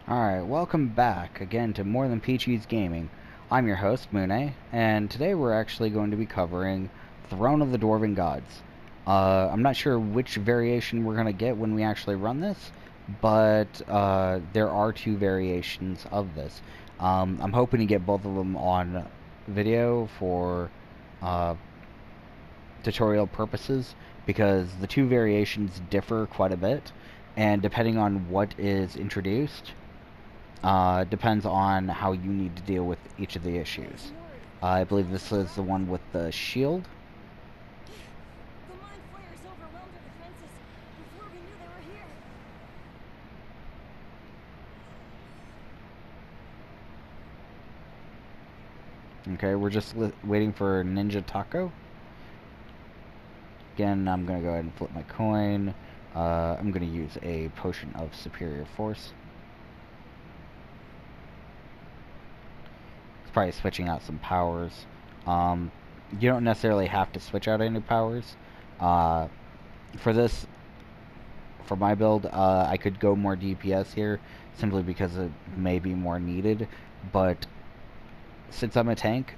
Alright, welcome back again to More Than Peachy's Gaming. I'm your host, Mune, and today we're actually going to be covering Throne of the Dwarven Gods. I'm not sure which variation we're going to get when we actually run this, but there are two variations of this. I'm hoping to get both of them on video for tutorial purposes, because the two variations differ quite a bit, and depending on what is introduced, depends on how you need to deal with each of the issues. I believe this is the one with the shield. The mind flayers overwhelmed our defenses before we knew they were here. Okay, we're just waiting for Ninja Taco. Again, I'm going to go ahead and flip my coin. I'm going to use a potion of superior force. It's probably switching out some powers. You don't necessarily have to switch out any powers. For this, for my build, I could go more DPS here, simply because it may be more needed, but since I'm a tank,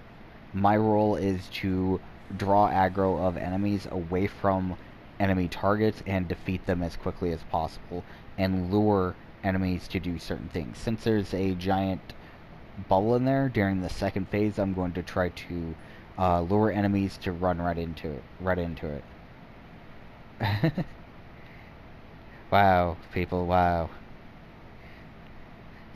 my role is to draw aggro of enemies away from enemy targets and defeat them as quickly as possible, and lure enemies to do certain things. Since there's a giant bubble in there during the second phase, I'm going to try to lure enemies to run right into it. Wow, people, wow.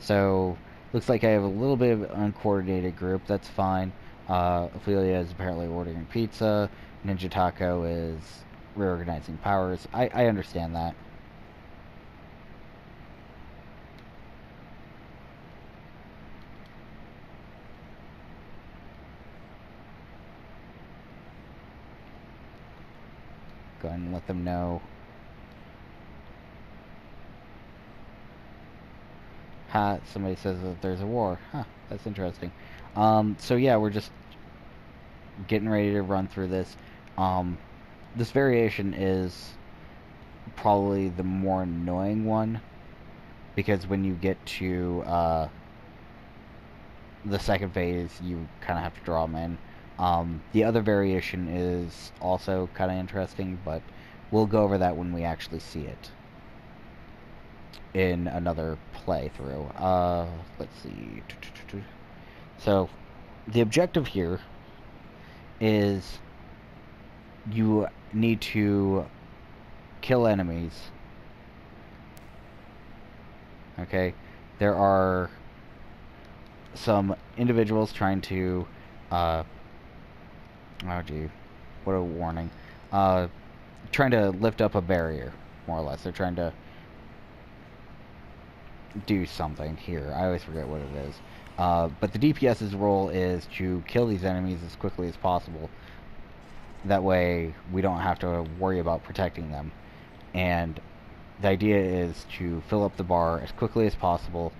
So, looks like I have a little bit of an uncoordinated group. That's fine. Ophelia is apparently ordering pizza. Ninja Taco is reorganizing powers. I understand that. Go ahead and let them know. Ha, somebody says that there's a war. Huh, that's interesting. So yeah, we're just getting ready to run through this. This variation is probably the more annoying one, because when you get to the second phase, you kind of have to draw them in. The other variation is also kind of interesting, but we'll go over that when we actually see it in another playthrough. Let's see. So, the objective here is you need to kill enemies. Okay? There are some individuals trying to, oh gee, what a warning. Trying to lift up a barrier, more or less. They're trying to do something here. I always forget what it is. But the DPS's role is to kill these enemies as quickly as possible. That way, we don't have to worry about protecting them. And the idea is to fill up the bar as quickly as possible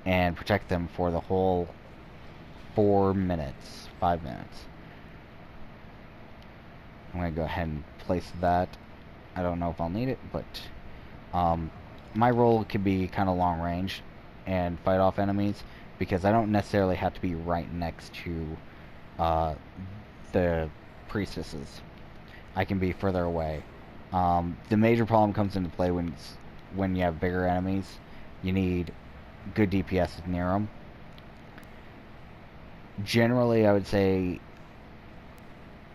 and protect them for the whole 5 minutes. I'm going to go ahead and place that. I don't know if I'll need it, but my role can be kind of long range and fight off enemies, because I don't necessarily have to be right next to the priestesses. I can be further away. The major problem comes into play when you have bigger enemies. You need good DPS near them. Generally, I would say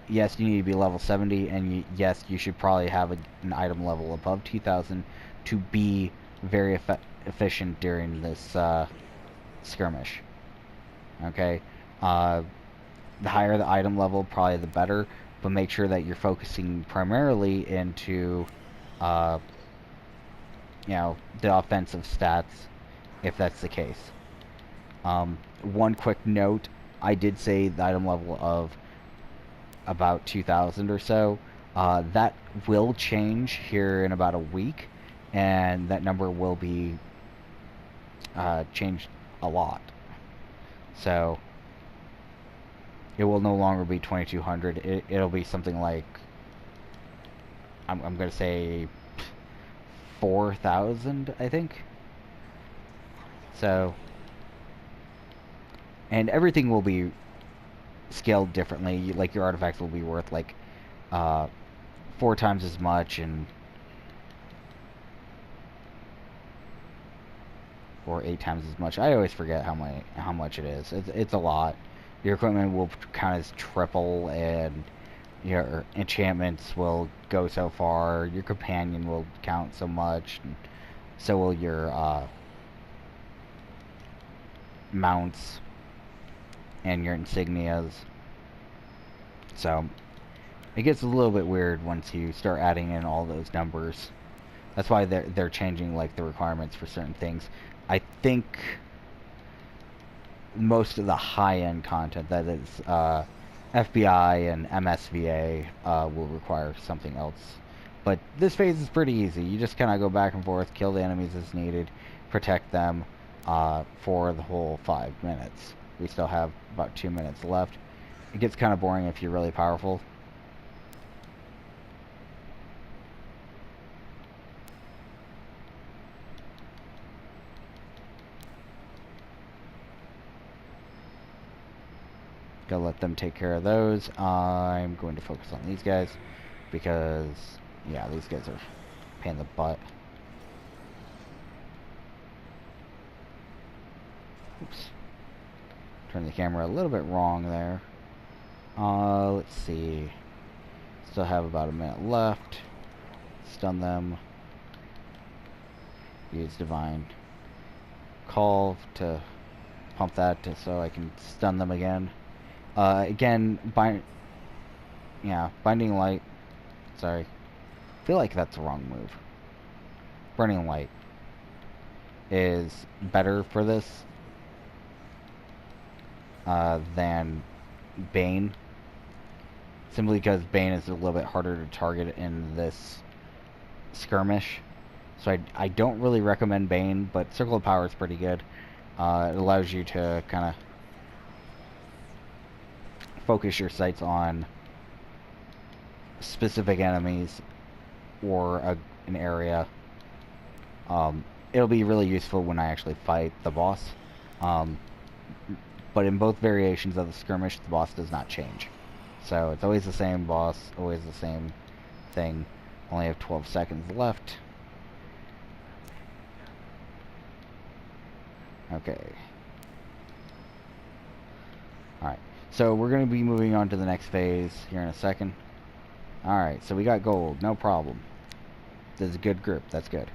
yes, you need to be level 70, and yes, you should probably have an item level above 2000 to be very efficient during this skirmish. Okay? The higher the item level, probably the better, but make sure that you're focusing primarily into, the offensive stats, if that's the case. One quick note, I did say the item level of about 2000 or so. That will change here in about a week, and that number will be changed a lot. So it will no longer be 2200. It'll be something like, I'm going to say 4000, I think. So, and everything will be scaled differently. Like your artifacts will be worth like uh, 4 times as much, and or 8 times as much. I always forget how much it is. It's a lot. Your equipment will kind of triple, and your enchantments will go so far. Your companion will count so much, and so will your mounts and your insignias. So it gets a little bit weird once you start adding in all those numbers. That's why they're changing like the requirements for certain things. I think most of the high-end content, that is FBI and MSVA, will require something else. But this phase is pretty easy. You just kind of go back and forth, kill the enemies as needed, protect them for the whole 5 minutes. We still have about 2 minutes left. It gets kind of boring if you're really powerful. Gotta let them take care of those. I'm going to focus on these guys because, yeah, these guys are a pain in the butt. Oops. Turn the camera a little bit wrong there. Let's see. Still have about a minute left. Stun them. Use Divine Call to pump that so I can stun them again. Again, Binding Light. Sorry. I feel like that's the wrong move. Burning Light is better for this than Bane. Simply because Bane is a little bit harder to target in this skirmish. So I don't really recommend Bane, but Circle of Power is pretty good. It allows you to kind of focus your sights on specific enemies or an area. It'll be really useful when I actually fight the boss. But in both variations of the skirmish, the boss does not change. So it's always the same boss, always the same thing. Only have 12 seconds left. Okay. Alright. So we're going to be moving on to the next phase here in a second. Alright, so we got gold. No problem. This is a good group. That's good.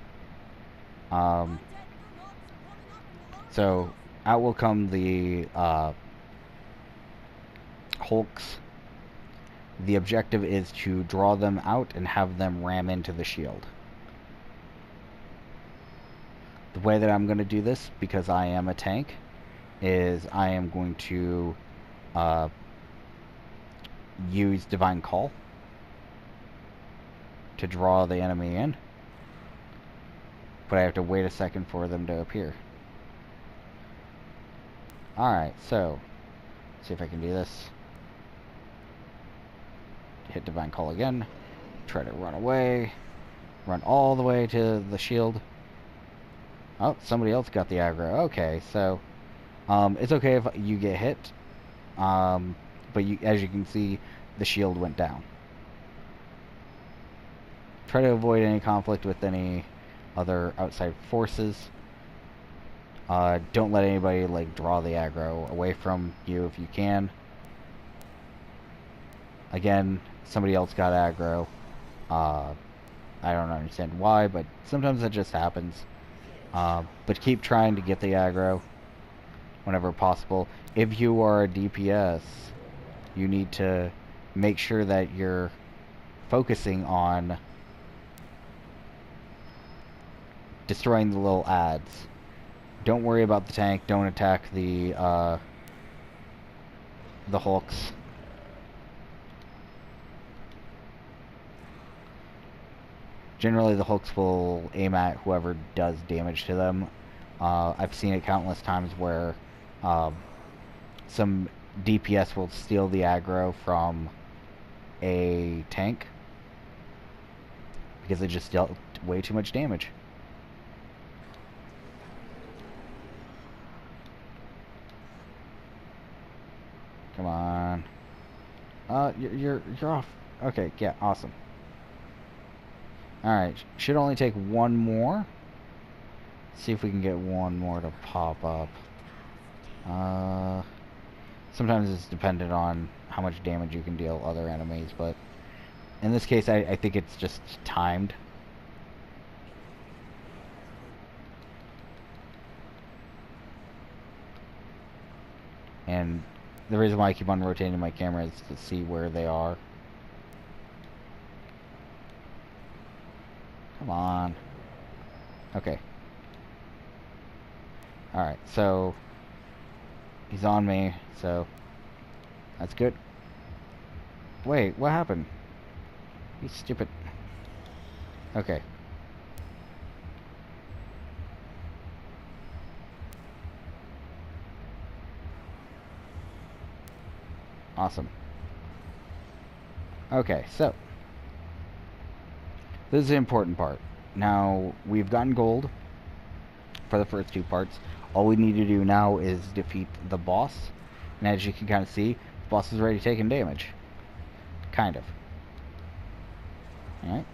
So out will come the Hulks. The objective is to draw them out and have them ram into the shield. The way that I'm going to do this, because I am a tank, is I am going to use Divine Call to draw the enemy in. But I have to wait a second for them to appear. Alright, so see if I can do this. Hit Divine Call again. Try to run away. Run all the way to the shield. Oh, somebody else got the aggro. Okay, so it's okay if you get hit. But as you can see, the shield went down. Try to avoid any conflict with any other outside forces. Don't let anybody like draw the aggro away from you if you can. Again, somebody else got aggro. I don't understand why, but sometimes it just happens. But keep trying to get the aggro whenever possible. If you are a DPS, you need to make sure that you're focusing on destroying the little ads. Don't worry about the tank. Don't attack the Hulks. Generally, the Hulks will aim at whoever does damage to them. I've seen it countless times where some DPS will steal the aggro from a tank because it just dealt way too much damage. Come on. You're off. Okay, yeah, awesome. Alright, should only take one more. See if we can get one more to pop up. Sometimes it's dependent on how much damage you can deal other enemies, but in this case, I think it's just timed. And the reason why I keep on rotating my camera is to see where they are. Come on. Okay. Alright, so he's on me, so that's good. Wait, what happened? You stupid. Okay. Awesome. Okay, so this is the important part. Now, we've gotten gold for the first two parts. All we need to do now is defeat the boss. And as you can kind of see, the boss is already taking damage. Kind of. Alright.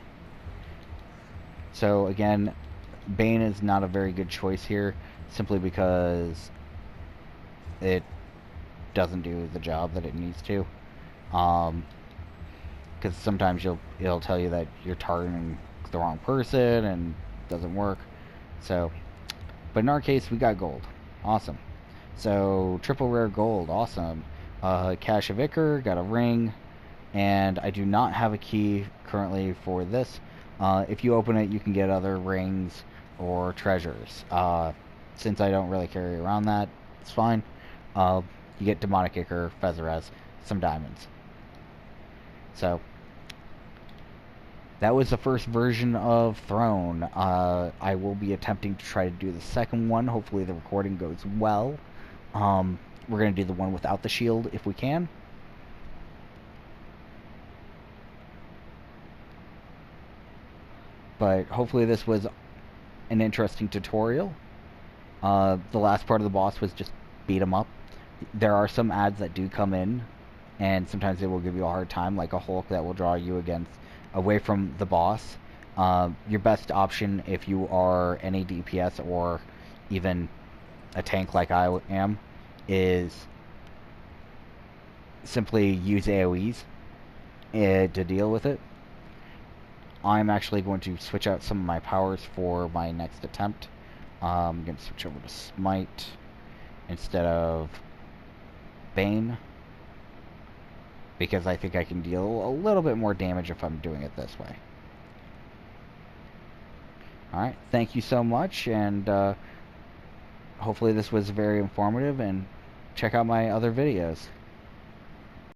So, again, Bane is not a very good choice here, simply because it doesn't do the job that it needs to. Because sometimes it'll tell you that you're targeting the wrong person and it doesn't work. So, but in our case, we got gold. Awesome. So, triple rare gold. Awesome. Cache of Ichor, got a ring, and I do not have a key currently for this. If you open it, you can get other rings or treasures. Since I don't really carry around that, it's fine. You get Demonic Ichor, Featherez, some diamonds. So, that was the first version of Throne. I will be attempting to try to do the second one. Hopefully the recording goes well. We're going to do the one without the shield if we can. But hopefully this was an interesting tutorial. The last part of the boss was just beat him up. There are some ads that do come in, and sometimes they will give you a hard time, like a Hulk that will draw you away from the boss. Your best option if you are any DPS or even a tank like I am is simply use AoEs to deal with it. I'm actually going to switch out some of my powers for my next attempt. I'm going to switch over to Smite instead of Bane, because I think I can deal a little bit more damage if I'm doing it this way. Alright, thank you so much, and hopefully this was very informative, and check out my other videos.